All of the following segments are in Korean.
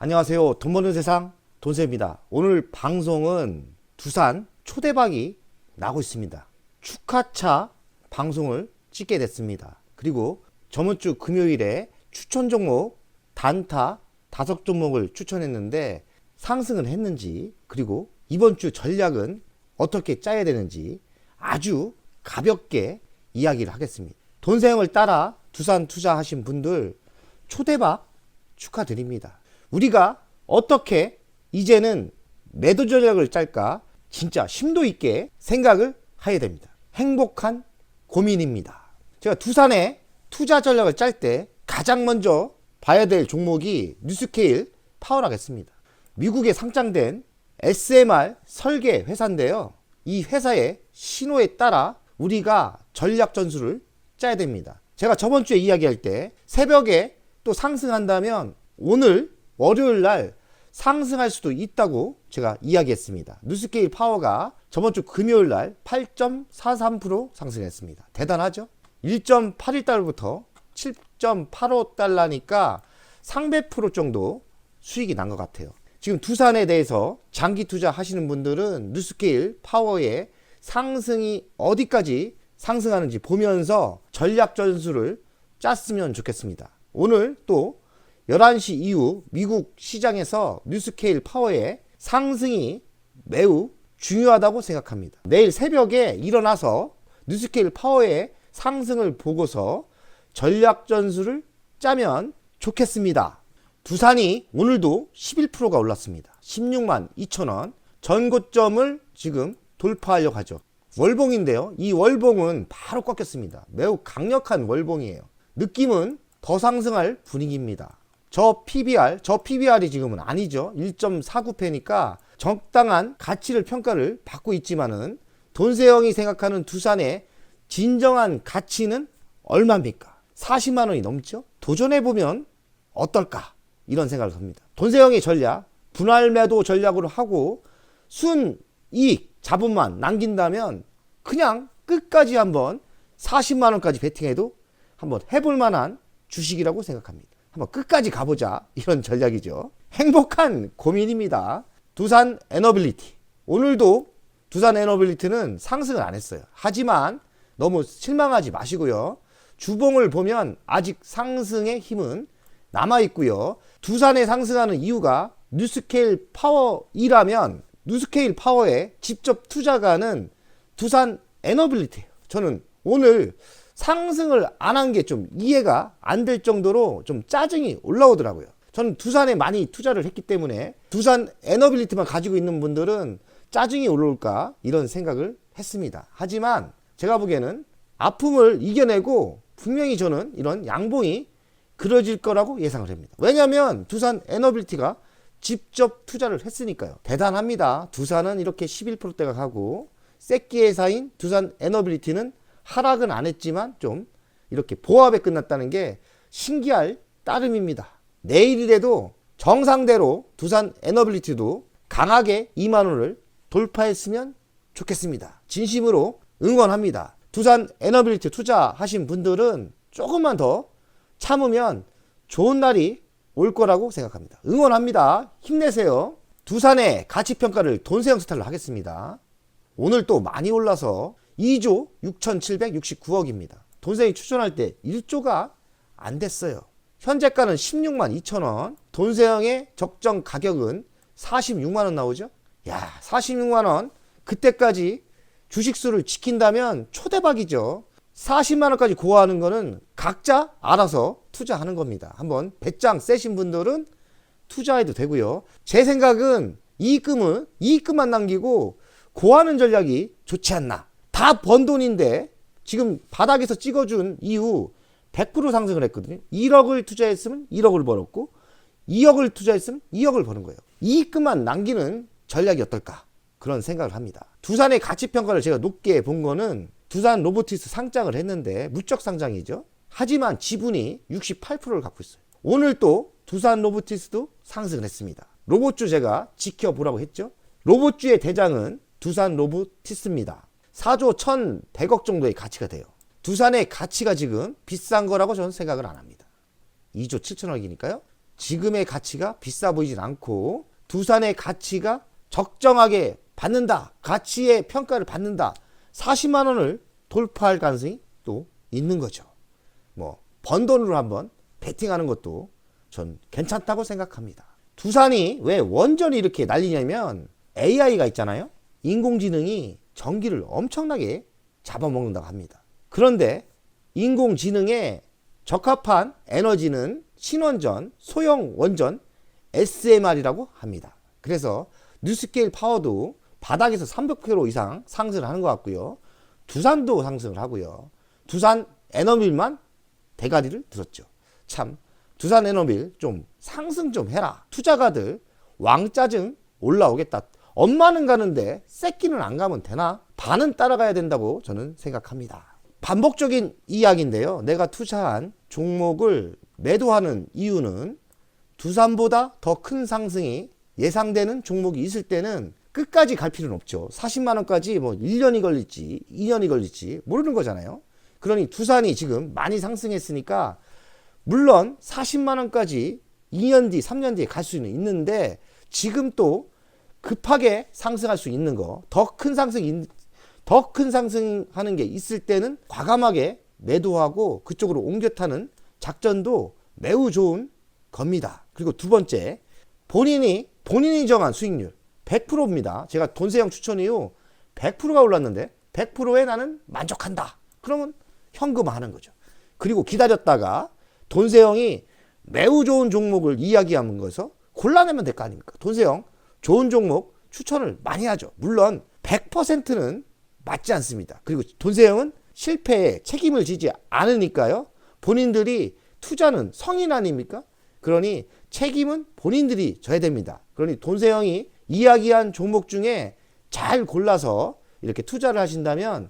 안녕하세요. 돈 버는 세상 돈세입니다. 오늘 방송은 두산 초대박이 나고 있습니다. 축하차 방송을 찍게 됐습니다. 그리고 저번주 금요일에 추천 종목 단타 5종목을 추천했는데 상승을 했는지, 그리고 이번주 전략은 어떻게 짜야 되는지 아주 가볍게 이야기를 하겠습니다. 돈세형을 따라 두산 투자하신 분들 초대박 축하드립니다. 우리가 어떻게 이제는 매도 전략을 짤까 진짜 심도 있게 생각을 해야 됩니다. 행복한 고민입니다. 제가 두산의 투자 전략을 짤 때 가장 먼저 봐야 될 종목이 뉴스케일 파워라겠습니다. 미국에 상장된 SMR 설계 회사인데요. 이 회사의 신호에 따라 우리가 전략 전술을 짜야 됩니다. 제가 저번 주에 이야기할 때 새벽에 또 상승한다면 오늘 월요일 날 상승할 수도 있다고 제가 이야기했습니다. 뉴스케일 파워가 저번 주 금요일 날 8.43% 상승했습니다. 대단하죠? 1.81달러부터 7.85달러니까 300% 정도 수익이 난 것 같아요. 지금 두산에 대해서 장기 투자 하시는 분들은 뉴스케일 파워의 상승이 어디까지 상승하는지 보면서 전략 전술을 짰으면 좋겠습니다. 오늘 또 11시 이후 미국 시장에서 뉴스케일 파워의 상승이 매우 중요하다고 생각합니다. 내일 새벽에 일어나서 뉴스케일 파워의 상승을 보고서 전략 전술을 짜면 좋겠습니다. 두산이 오늘도 11%가 올랐습니다. 16만 2천원 전고점을 지금 돌파하려고 하죠. 월봉인데요. 이 월봉은 바로 꺾였습니다. 매우 강력한 월봉이에요. 느낌은 더 상승할 분위기입니다. 저 PBR이 지금은 아니죠. 1.49배니까 적당한 가치를 평가를 받고 있지만은 돈세형이 생각하는 두산의 진정한 가치는 얼마입니까? 40만원이 넘죠? 도전해보면 어떨까? 이런 생각을 합니다. 돈세형의 전략, 분할 매도 전략으로 하고 순이익 자본만 남긴다면 그냥 끝까지 한번 40만원까지 베팅해도 한번 해볼 만한 주식이라고 생각합니다. 한번 끝까지 가보자, 이런 전략이죠. 행복한 고민입니다. 두산 에너빌리티, 오늘도 두산 에너빌리티는 상승을 안 했어요. 하지만 너무 실망하지 마시고요. 주봉을 보면 아직 상승의 힘은 남아있고요. 두산에 상승하는 이유가 뉴스케일 파워이라면 뉴스케일 파워에 직접 투자가는 두산 에너빌리티예요. 저는 오늘 상승을 안 한 게 좀 이해가 안 될 정도로 좀 짜증이 올라오더라고요. 저는 두산에 많이 투자를 했기 때문에 두산 에너빌리티만 가지고 있는 분들은 짜증이 올라올까 이런 생각을 했습니다. 하지만 제가 보기에는 아픔을 이겨내고 분명히 저는 이런 양봉이 그려질 거라고 예상을 합니다. 왜냐하면 두산 에너빌리티가 직접 투자를 했으니까요. 대단합니다. 두산은 이렇게 11%대가 가고 새끼 회사인 두산 에너빌리티는 하락은 안 했지만 좀 이렇게 보합에 끝났다는 게 신기할 따름입니다. 내일이라도 정상대로 두산 에너빌리티도 강하게 2만원을 돌파했으면 좋겠습니다. 진심으로 응원합니다. 두산 에너빌리티 투자하신 분들은 조금만 더 참으면 좋은 날이 올 거라고 생각합니다. 응원합니다. 힘내세요. 두산의 가치평가를 돈세형 스타일로 하겠습니다. 오늘 또 많이 올라서 2조 6,769억입니다. 돈세형이 추천할 때 1조가 안 됐어요. 현재가는 16만 2천원, 돈세형의 적정 가격은 46만원 나오죠. 야, 46만원 그때까지 주식수를 지킨다면 초대박이죠. 40만원까지 고하는 거는 각자 알아서 투자하는 겁니다. 한번 배짱 세신 분들은 투자해도 되고요. 제 생각은 이익금만 남기고 고하는 전략이 좋지 않나. 다 번 돈인데 지금 바닥에서 찍어준 이후 100% 상승을 했거든요. 1억을 투자했으면 1억을 벌었고 2억을 투자했으면 2억을 버는 거예요. 이익금만 남기는 전략이 어떨까, 그런 생각을 합니다. 두산의 가치평가를 제가 높게 본 거는 두산 로보티스 상장을 했는데 무적 상장이죠. 하지만 지분이 68%를 갖고 있어요. 오늘 또 두산 로보티스도 상승을 했습니다. 로봇주 제가 지켜보라고 했죠. 로봇주의 대장은 두산 로보티스입니다. 4조 1,100억 정도의 가치가 돼요. 두산의 가치가 지금 비싼 거라고 저는 생각을 안 합니다. 2조 7천억이니까요. 지금의 가치가 비싸 보이진 않고 두산의 가치가 적정하게 받는다. 가치의 평가를 받는다. 40만 원을 돌파할 가능성이 또 있는 거죠. 뭐 번 돈으로 한번 베팅하는 것도 전 괜찮다고 생각합니다. 두산이 왜 원전이 이렇게 난리냐면 AI가 있잖아요. 인공지능이 전기를 엄청나게 잡아먹는다고 합니다. 그런데 인공지능에 적합한 에너지는 신원전, 소형 원전, SMR이라고 합니다. 그래서 뉴스케일 파워도 바닥에서 300% 이상 상승을 하는 것 같고요. 두산도 상승을 하고요. 두산 에너빌만 대가리를 들었죠. 참 두산 에너빌 좀 상승 좀 해라. 투자가들 왕짜증 올라오겠다. 엄마는 가는데 새끼는 안 가면 되나? 반은 따라가야 된다고 저는 생각합니다. 반복적인 이야기인데요. 내가 투자한 종목을 매도하는 이유는 두산보다 더 큰 상승이 예상되는 종목이 있을 때는 끝까지 갈 필요는 없죠. 40만 원까지 뭐 1년이 걸릴지 2년이 걸릴지 모르는 거잖아요. 그러니 두산이 지금 많이 상승했으니까 물론 40만 원까지 2년 뒤, 3년 뒤에 갈 수는 있는데 지금 또 급하게 상승할 수 있는 거, 더 큰 상승하는 게 있을 때는 과감하게 매도하고 그쪽으로 옮겨 타는 작전도 매우 좋은 겁니다. 그리고 두 번째, 본인이 정한 수익률 100%입니다. 제가 돈세형 추천 이후 100%가 올랐는데 100%에 나는 만족한다. 그러면 현금화하는 거죠. 그리고 기다렸다가 돈세형이 매우 좋은 종목을 이야기하는 거에서 골라내면 될 거 아닙니까? 돈세형 좋은 종목 추천을 많이 하죠. 물론 100%는 맞지 않습니다. 그리고 돈세형은 실패에 책임을 지지 않으니까요. 본인들이 투자는 성인 아닙니까? 그러니 책임은 본인들이 져야 됩니다. 그러니 돈세형이 이야기한 종목 중에 잘 골라서 이렇게 투자를 하신다면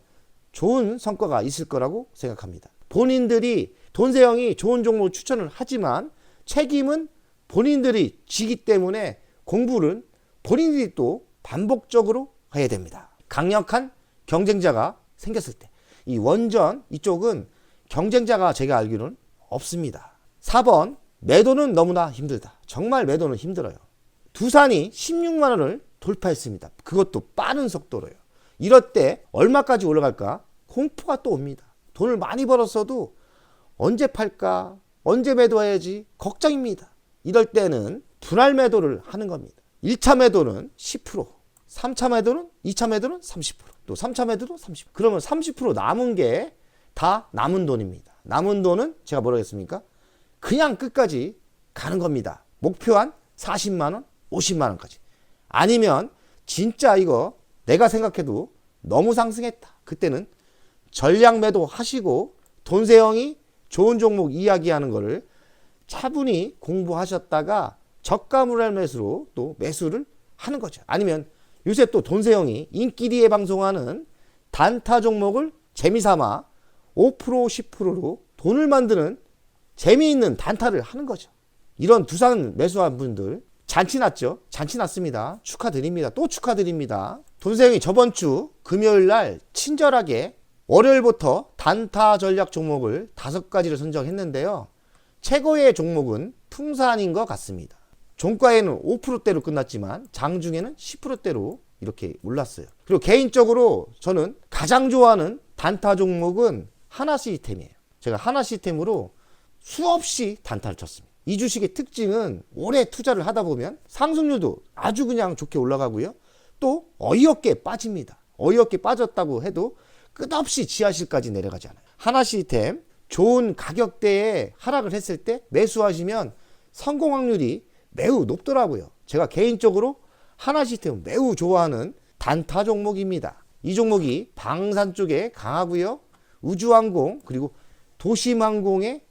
좋은 성과가 있을 거라고 생각합니다. 본인들이 돈세형이 좋은 종목 추천을 하지만 책임은 본인들이 지기 때문에 공부를 본인들이 또 반복적으로 해야 됩니다. 강력한 경쟁자가 생겼을 때 이 원전 이쪽은 경쟁자가 제가 알기로는 없습니다. 4번 매도는 너무나 힘들다. 정말 매도는 힘들어요. 두산이 16만 원을 돌파했습니다. 그것도 빠른 속도로요. 이럴 때 얼마까지 올라갈까? 공포가 또 옵니다. 돈을 많이 벌었어도 언제 팔까? 언제 매도해야지? 걱정입니다. 이럴 때는 분할 매도를 하는 겁니다. 1차 매도는 10%, 3차 매도는 2차 매도는 30%, 또 3차 매도도 30%. 그러면 30% 남은 게 다 남은 돈입니다. 남은 돈은 제가 뭐라 했습니까? 그냥 끝까지 가는 겁니다. 목표한 40만 원, 50만 원까지. 아니면 진짜 이거 내가 생각해도 너무 상승했다. 그때는 전량 매도 하시고 돈세형이 좋은 종목 이야기하는 거를 차분히 공부하셨다가 저가 물할 매수로 또 매수를 하는 거죠. 아니면 요새 또 돈세형이 인기리에 방송하는 단타 종목을 재미삼아 5% 10%로 돈을 만드는 재미있는 단타를 하는 거죠. 이런 두산 매수한 분들 잔치 났죠? 잔치 났습니다. 축하드립니다. 또 축하드립니다. 돈세형이 저번 주 금요일 날 친절하게 월요일부터 단타 전략 종목을 5가지를 선정했는데요. 최고의 종목은 풍산인 것 같습니다. 종가에는 5%대로 끝났지만 장중에는 10%대로 이렇게 올랐어요. 그리고 개인적으로 저는 가장 좋아하는 단타 종목은 하나 시스템이에요. 제가 하나 시스템으로 수없이 단타를 쳤습니다. 이 주식의 특징은 오래 투자를 하다 보면 상승률도 아주 그냥 좋게 올라가고요. 또 어이없게 빠집니다. 어이없게 빠졌다고 해도 끝없이 지하실까지 내려가지 않아요. 하나 시스템 좋은 가격대에 하락을 했을 때 매수하시면 성공 확률이 매우 높더라고요. 제가 개인적으로 하나 시스템을 매우 좋아하는 단타 종목입니다. 이 종목이 방산 쪽에 강하고요. 우주항공 그리고 도심항공에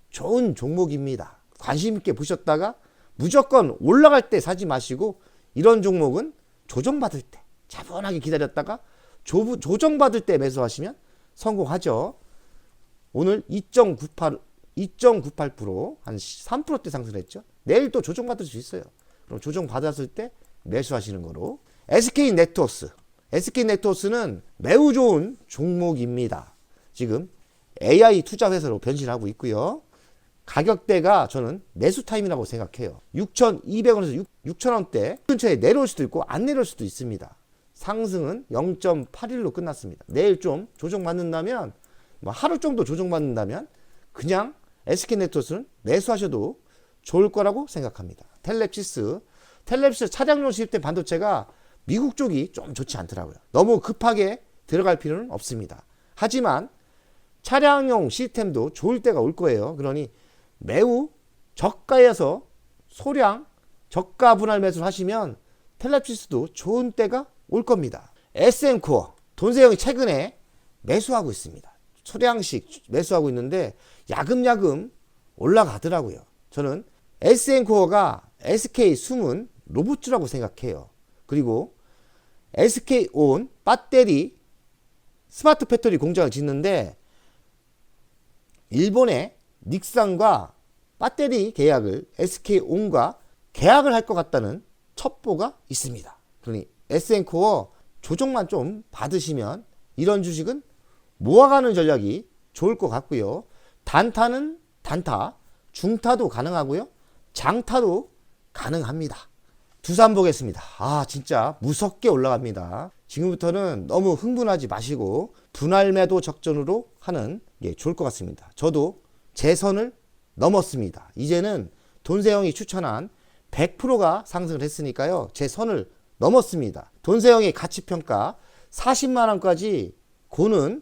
좋은 종목입니다. 관심 있게 보셨다가 무조건 올라갈 때 사지 마시고 이런 종목은 조정받을 때 차분하게 기다렸다가 조정받을 때 매수하시면 성공하죠. 오늘 2.98% 한 3%대 상승했죠. 내일 또 조정받을 수 있어요. 그럼 조정받았을 때 매수하시는 거로. SK네트워스는 매우 좋은 종목입니다. 지금 AI 투자 회사로 변신하고 있고요. 가격대가 저는 매수 타임이라고 생각해요. 6,200원에서 6,000원대 근처에 내려올 수도 있고 안 내려올 수도 있습니다. 상승은 0.81로 끝났습니다. 내일 좀 조정받는다면, 뭐 하루 정도 조정받는다면 그냥 SK네트워크는 매수하셔도 좋을 거라고 생각합니다. 텔랩시스 차량용 수입된 반도체가 미국 쪽이 좀 좋지 않더라고요. 너무 급하게 들어갈 필요는 없습니다. 하지만 차량용 시스템도 좋을 때가 올 거예요. 그러니 매우 저가에서 소량 저가 분할 매수를 하시면 텔랩시스도 좋은 때가 올 겁니다. SM코어 돈세형이 최근에 매수하고 있습니다. 소량씩 매수하고 있는데 야금야금 올라가더라고요. 저는 SM코어가 SK 숨은 로봇주라고 생각해요. 그리고 SK온 배터리 스마트 배터리 공장을 짓는데 일본의 닉산과 배터리 계약을 SK온과 계약을 할 것 같다는 첩보가 있습니다. 그러니 SM코어 조정만 좀 받으시면 이런 주식은 모아가는 전략이 좋을 것 같고요. 단타는 단타, 중타도 가능하고요. 장타도 가능합니다. 두산 보겠습니다. 진짜 무섭게 올라갑니다. 지금부터는 너무 흥분하지 마시고 분할 매도 적전으로 하는 게 좋을 것 같습니다. 저도 제 선을 넘었습니다. 이제는 돈세형이 추천한 100%가 상승을 했으니까요. 제 선을 넘었습니다. 돈세형의 가치평가 40만원까지 고는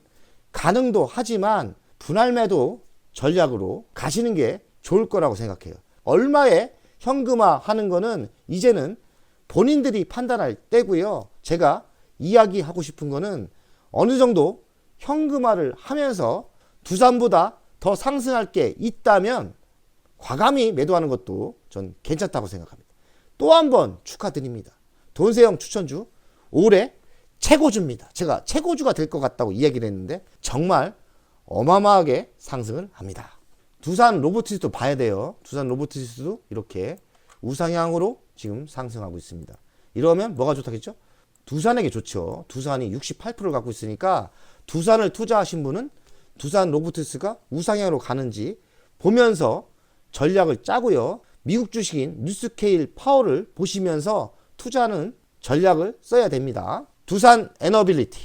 가능도 하지만 분할 매도 전략으로 가시는 게 좋을 거라고 생각해요. 얼마에 현금화 하는 거는 이제는 본인들이 판단할 때고요. 제가 이야기하고 싶은 거는 어느 정도 현금화를 하면서 두산보다 더 상승할 게 있다면 과감히 매도하는 것도 전 괜찮다고 생각합니다. 또 한 번 축하드립니다. 돈세형 추천주 올해 최고주입니다. 제가 최고주가 될 것 같다고 이야기를 했는데 정말 어마어마하게 상승을 합니다. 두산 로보티스도 봐야 돼요. 두산 로보티스도 이렇게 우상향으로 지금 상승하고 있습니다. 이러면 뭐가 좋다겠죠? 두산에게 좋죠. 두산이 68%를 갖고 있으니까 두산을 투자하신 분은 두산 로보티스가 우상향으로 가는지 보면서 전략을 짜고요. 미국 주식인 뉴스케일 파워를 보시면서 투자하는 전략을 써야 됩니다. 두산 에너빌리티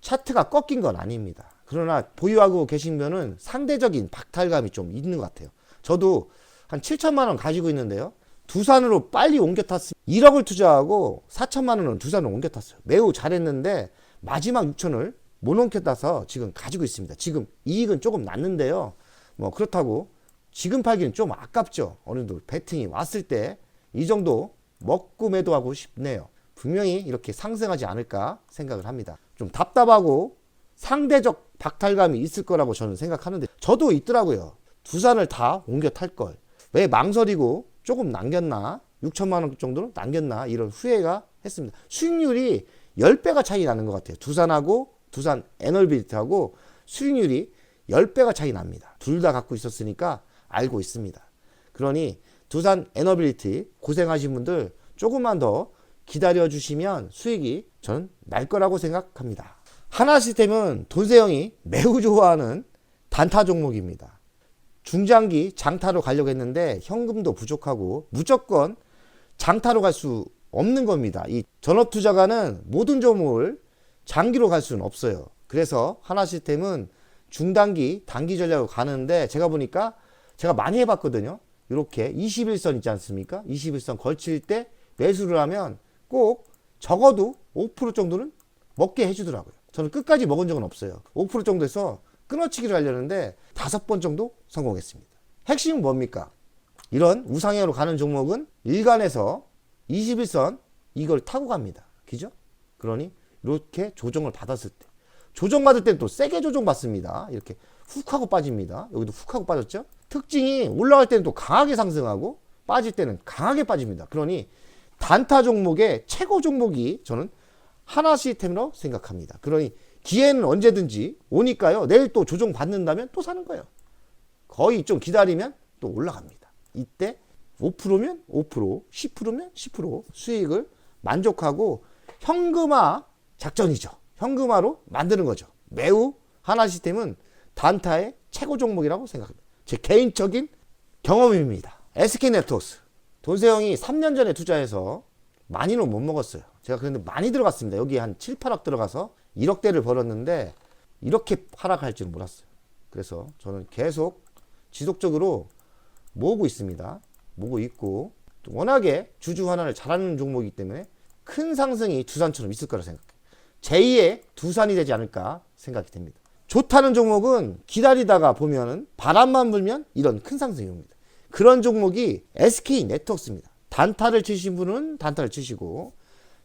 차트가 꺾인 건 아닙니다. 그러나 보유하고 계시면은 상대적인 박탈감이 좀 있는 것 같아요. 저도 한 7천만 원 가지고 있는데요. 두산으로 빨리 옮겨 탔으면 1억을 투자하고 4천만 원은 두산으로 옮겨 탔어요. 매우 잘했는데 마지막 6천을 못 옮겨 타서 지금 가지고 있습니다. 지금 이익은 조금 났는데요. 뭐 그렇다고 지금 팔기는 좀 아깝죠. 어느 정도 배팅이 왔을 때 이 정도 먹고 매도하고 싶네요. 분명히 이렇게 상승하지 않을까 생각을 합니다. 좀 답답하고 상대적 박탈감이 있을 거라고 저는 생각하는데 저도 있더라고요. 두산을 다 옮겨 탈 걸. 왜 망설이고 조금 남겼나? 6천만 원 정도로 남겼나? 이런 후회가 했습니다. 수익률이 10배가 차이 나는 것 같아요. 두산하고 두산 에너빌리티하고 수익률이 10배가 차이 납니다. 둘 다 갖고 있었으니까 알고 있습니다. 그러니 두산 에너빌리티 고생하신 분들 조금만 더 기다려 주시면 수익이 저는 날 거라고 생각합니다. 하나시스템은 돈세형이 매우 좋아하는 단타 종목입니다. 중장기 장타로 가려고 했는데 현금도 부족하고 무조건 장타로 갈 수 없는 겁니다. 이 전업투자가는 모든 종목을 장기로 갈 수는 없어요. 그래서 하나시스템은 중단기 단기 전략으로 가는데 제가 보니까 제가 많이 해봤거든요. 이렇게 21선 있지 않습니까? 21선 걸칠 때 매수를 하면 꼭 적어도 5% 정도는 먹게 해주더라고요. 저는 끝까지 먹은 적은 없어요. 5% 정도에서 끊어치기를 하려는데 5번 정도 성공했습니다. 핵심은 뭡니까? 이런 우상향으로 가는 종목은 일간에서 21선 이걸 타고 갑니다. 그죠? 그러니 이렇게 조정을 받았을 때 조정받을 때는 또 세게 조정받습니다. 이렇게 훅 하고 빠집니다. 여기도 훅 하고 빠졌죠? 특징이 올라갈 때는 또 강하게 상승하고 빠질 때는 강하게 빠집니다. 그러니 단타 종목의 최고 종목이 저는 하나시스템으로 생각합니다. 그러니 기회는 언제든지 오니까요. 내일 또 조정 받는다면 또 사는 거예요. 거의 좀 기다리면 또 올라갑니다. 이때 5%면 5%, 10%면 10% 수익을 만족하고 현금화 작전이죠. 현금화로 만드는 거죠. 매우 하나시스템은 단타의 최고 종목이라고 생각합니다. 제 개인적인 경험입니다. SK네트워크스. 돈세형이 3년 전에 투자해서 많이는 못 먹었어요. 제가 그런데 많이 들어갔습니다. 여기 한 7, 8억 들어가서 1억대를 벌었는데 이렇게 하락할 줄은 몰랐어요. 그래서 저는 계속 지속적으로 모으고 있습니다. 모으고 있고 워낙에 주주 환원을 잘하는 종목이기 때문에 큰 상승이 두산처럼 있을 거라 생각해요. 제2의 두산이 되지 않을까 생각이 됩니다. 좋다는 종목은 기다리다가 보면은 바람만 불면 이런 큰 상승이 옵니다. 그런 종목이 SK네트워크스입니다. 단타를 치신 분은 단타를 치시고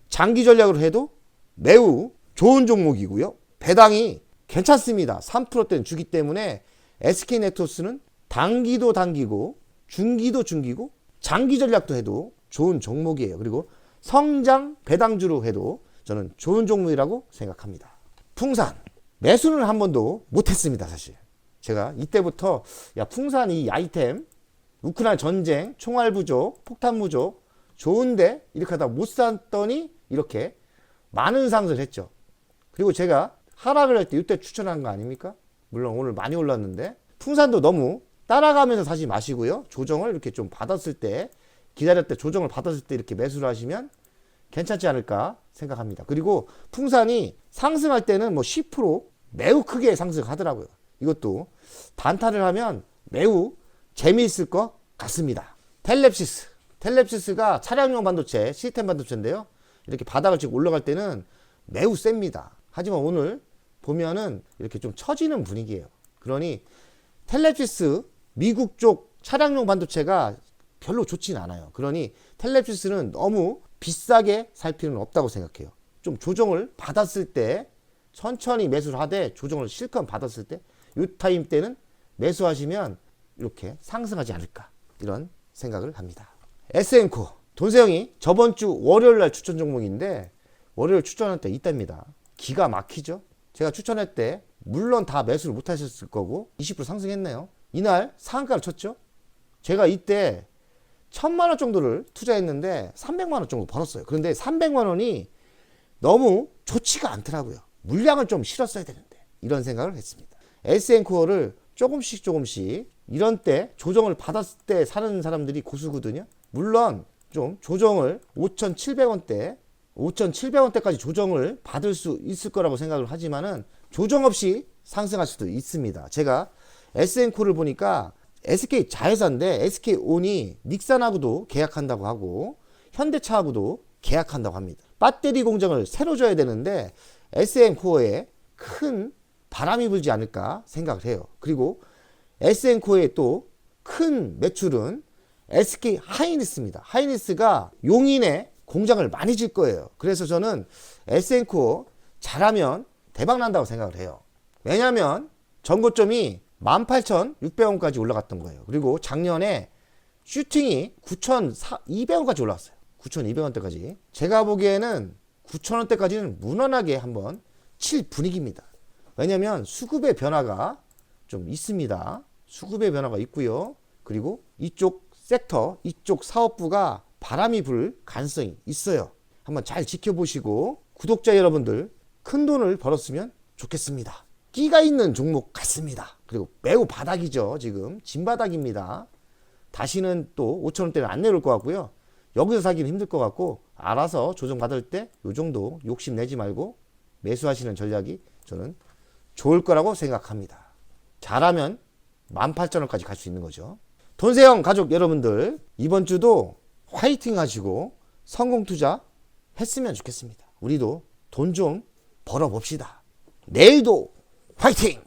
장기 전략으로 해도 매우 좋은 종목이고요. 배당이 괜찮습니다. 3%대는 주기 때문에 SK네트워크스는 단기도 단기고 중기도 중기고 장기 전략도 해도 좋은 종목이에요. 그리고 성장 배당주로 해도 저는 좋은 종목이라고 생각합니다. 풍산 매수는 한 번도 못했습니다. 사실 제가 이때부터 야 풍산 이 아이템 우크라이나 전쟁 총알 부족 폭탄 부족 좋은데 이렇게 하다 못 샀더니 이렇게 많은 상승을 했죠. 그리고 제가 하락을 할 때 이때 추천한 거 아닙니까? 물론 오늘 많이 올랐는데 풍산도 너무 따라가면서 사지 마시고요. 조정을 이렇게 좀 받았을 때 기다릴 때 조정을 받았을 때 이렇게 매수를 하시면 괜찮지 않을까 생각합니다. 그리고 풍산이 상승할 때는 뭐 10% 매우 크게 상승하더라고요. 이것도 단타를 하면 매우 재미있을 것 같습니다. 텔랩시스가 차량용 반도체 시스템 반도체인데요. 이렇게 바닥을 치고 올라갈 때는 매우 셉니다. 하지만 오늘 보면은 이렇게 좀 처지는 분위기예요. 그러니 텔랩시스 미국 쪽 차량용 반도체가 별로 좋진 않아요. 그러니 텔랩시스는 너무 비싸게 살 필요는 없다고 생각해요. 좀 조정을 받았을 때 천천히 매수를 하되 조정을 실컷 받았을 때 이 타임 때는 매수하시면 이렇게 상승하지 않을까 이런 생각을 합니다. SM코 돈세형이 저번 주 월요일 날 추천 종목인데 월요일 추천할 때 이때입니다. 기가 막히죠. 제가 추천할 때 물론 다 매수를 못 하셨을 거고 20% 상승했네요. 이날 상한가를 쳤죠. 제가 이때 1000만 원 정도를 투자했는데 300만 원 정도 벌었어요. 그런데 300만 원이 너무 좋지가 않더라고요. 물량을 좀 실었어야 되는데 이런 생각을 했습니다. SN코어를 조금씩 이런 때 조정을 받았을 때 사는 사람들이 고수거든요. 물론 좀 조정을 5,700원대까지 조정을 받을 수 있을 거라고 생각을 하지만은 조정 없이 상승할 수도 있습니다. 제가 SN코어를 보니까 SK 자회사인데 SK온이 닉산하고도 계약한다고 하고 현대차하고도 계약한다고 합니다. 배터리 공장을 새로 줘야 되는데 SN코어에 큰 바람이 불지 않을까 생각을 해요. 그리고 SN코어의 또 큰 매출은 SK 하이닉스입니다. 하이닉스가 용인에 공장을 많이 질 거예요. 그래서 저는 SN코어 잘하면 대박 난다고 생각을 해요. 왜냐하면 전고점이 18,600원까지 올라갔던 거예요. 그리고 작년에 슈팅이 9,200원까지 올라왔어요. 9,200원대까지. 제가 보기에는 9,000원대까지는 무난하게 한번 칠 분위기입니다. 왜냐면 수급의 변화가 좀 있습니다. 수급의 변화가 있고요. 그리고 이쪽 섹터, 이쪽 사업부가 바람이 불 가능성이 있어요. 한번 잘 지켜보시고 구독자 여러분들 큰 돈을 벌었으면 좋겠습니다. 끼가 있는 종목 같습니다. 그리고 매우 바닥이죠. 지금 진바닥입니다. 다시는 또 5,000원대는 안 내려올 것 같고요. 여기서 사기는 힘들 것 같고 알아서 조정받을 때 이 정도 욕심내지 말고 매수하시는 전략이 저는 좋을 거라고 생각합니다. 잘하면 18,000원까지 갈 수 있는 거죠. 돈세형 가족 여러분들 이번 주도 화이팅 하시고 성공 투자 했으면 좋겠습니다. 우리도 돈 좀 벌어봅시다. 내일도 화이팅!